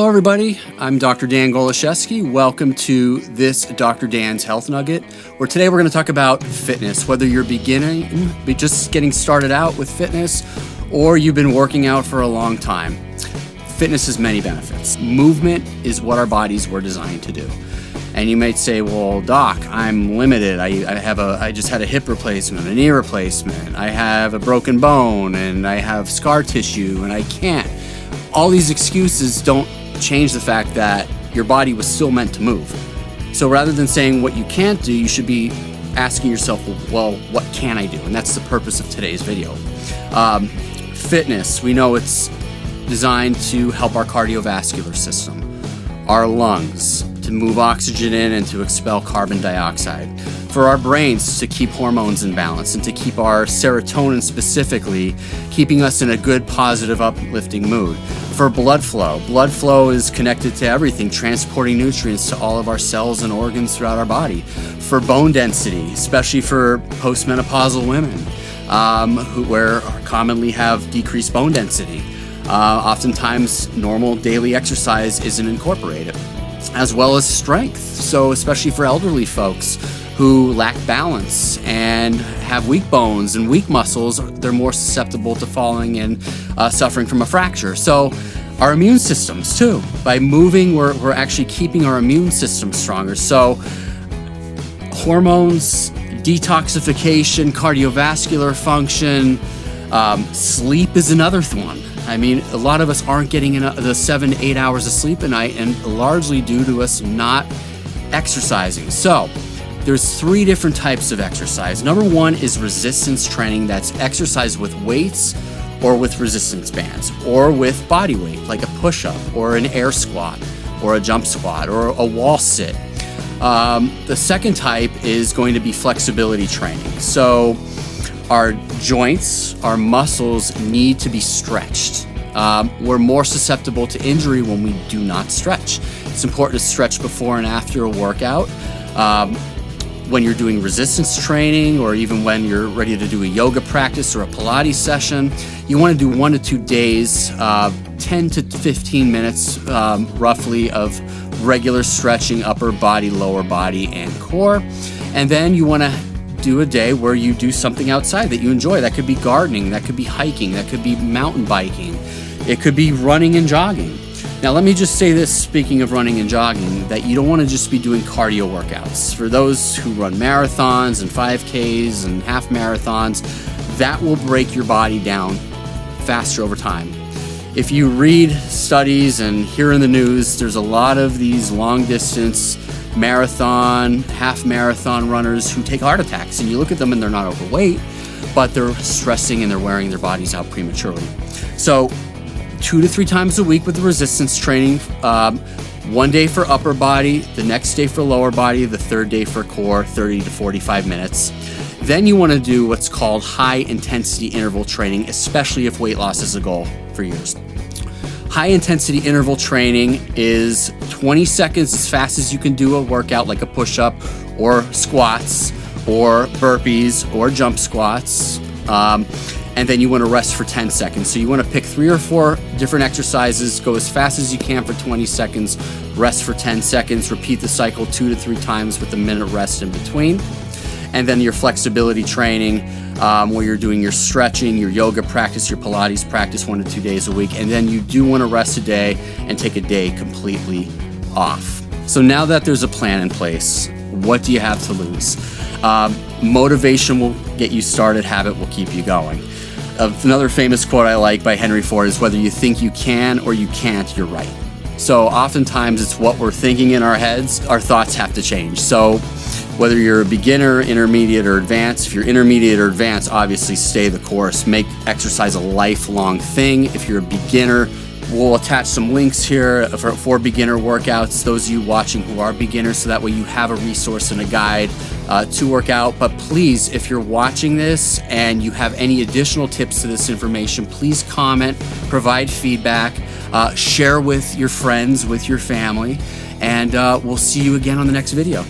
everybody, I'm Dr. Dan Goloszewski. Welcome to this Dr. Dan's Health Nugget, where today we're going to talk about fitness, whether you're just getting started out with fitness, or you've been working out for a long time. Fitness has many benefits. Movement is what our bodies were designed to do. And you might say, well, doc, I'm limited. I just had a hip replacement, a knee replacement. I have a broken bone and I have scar tissue and I can't. All these excuses don't change the fact that your body was still meant to move. So rather than saying what you can't do, you should be asking yourself, well, what can I do? And that's the purpose of today's video. Fitness, we know it's designed to help our cardiovascular system, our lungs, to move oxygen in and to expel carbon dioxide, for our brains to keep hormones in balance and to keep our serotonin specifically, keeping us in a good, positive, uplifting mood. For blood flow is connected to everything, transporting nutrients to all of our cells and organs throughout our body. For bone density, especially for postmenopausal women, who commonly have decreased bone density. Oftentimes, normal daily exercise isn't incorporated, as well as strength. So especially for elderly folks who lack balance and have weak bones and weak muscles, they're more susceptible to falling and suffering from a fracture. So our immune systems too, by moving, we're actually keeping our immune system stronger. So hormones, detoxification, cardiovascular function, sleep is another one. I mean, a lot of us aren't getting the 7 to 8 hours of sleep a night, and largely due to us not exercising. So there's 3 different types of exercise. Number 1 is resistance training. That's exercise with weights or with resistance bands or with body weight, like a push-up or an air squat or a jump squat or a wall sit. The second type is going to be flexibility training. So our joints, our muscles need to be stretched. We're more susceptible to injury when we do not stretch. It's important to stretch before and after a workout. When you're doing resistance training, or even when you're ready to do a yoga practice or a Pilates session, you want to do 1 to 2 days, 10 to 15 minutes roughly of regular stretching, upper body, lower body, and core. And then you want to do a day where you do something outside that you enjoy. That could be gardening, that could be hiking, that could be mountain biking, it could be running and jogging. Now let me just say this, speaking of running and jogging, that you don't want to just be doing cardio workouts. For those who run marathons and 5Ks and half marathons, that will break your body down faster over time. If you read studies and hear in the news, there's a lot of these long distance marathon, half marathon runners who take heart attacks, and you look at them and they're not overweight, but they're stressing and they're wearing their bodies out prematurely. So 2 to 3 times a week with the resistance training, 1 day for upper body, the next day for lower body, the third day for core, 30 to 45 minutes. Then you want to do what's called high intensity interval training, especially if weight loss is a goal for yours. High intensity interval training is 20 seconds as fast as you can do a workout, like a push-up or squats or burpees or jump squats. And then you want to rest for 10 seconds. So you want to pick 3 or 4 different exercises, go as fast as you can for 20 seconds, rest for 10 seconds, repeat the cycle 2 to 3 times with a minute rest in between. And then your flexibility training, where you're doing your stretching, your yoga practice, your Pilates practice 1 to 2 days a week. And then you do want to rest a day and take a day completely off. So now that there's a plan in place, what do you have to lose? Motivation will get you started, habit will keep you going. Another famous quote I like by Henry Ford is, whether you think you can or you can't, you're right. So oftentimes it's what we're thinking in our heads, our thoughts have to change. So whether you're a beginner, intermediate, or advanced, if you're intermediate or advanced, obviously stay the course. Make exercise a lifelong thing. If you're a beginner, we'll attach some links here for beginner workouts, those of you watching who are beginners, so that way you have a resource and a guide to work out. But please, if you're watching this and you have any additional tips to this information, please comment, provide feedback, share with your friends, with your family, and we'll see you again on the next video.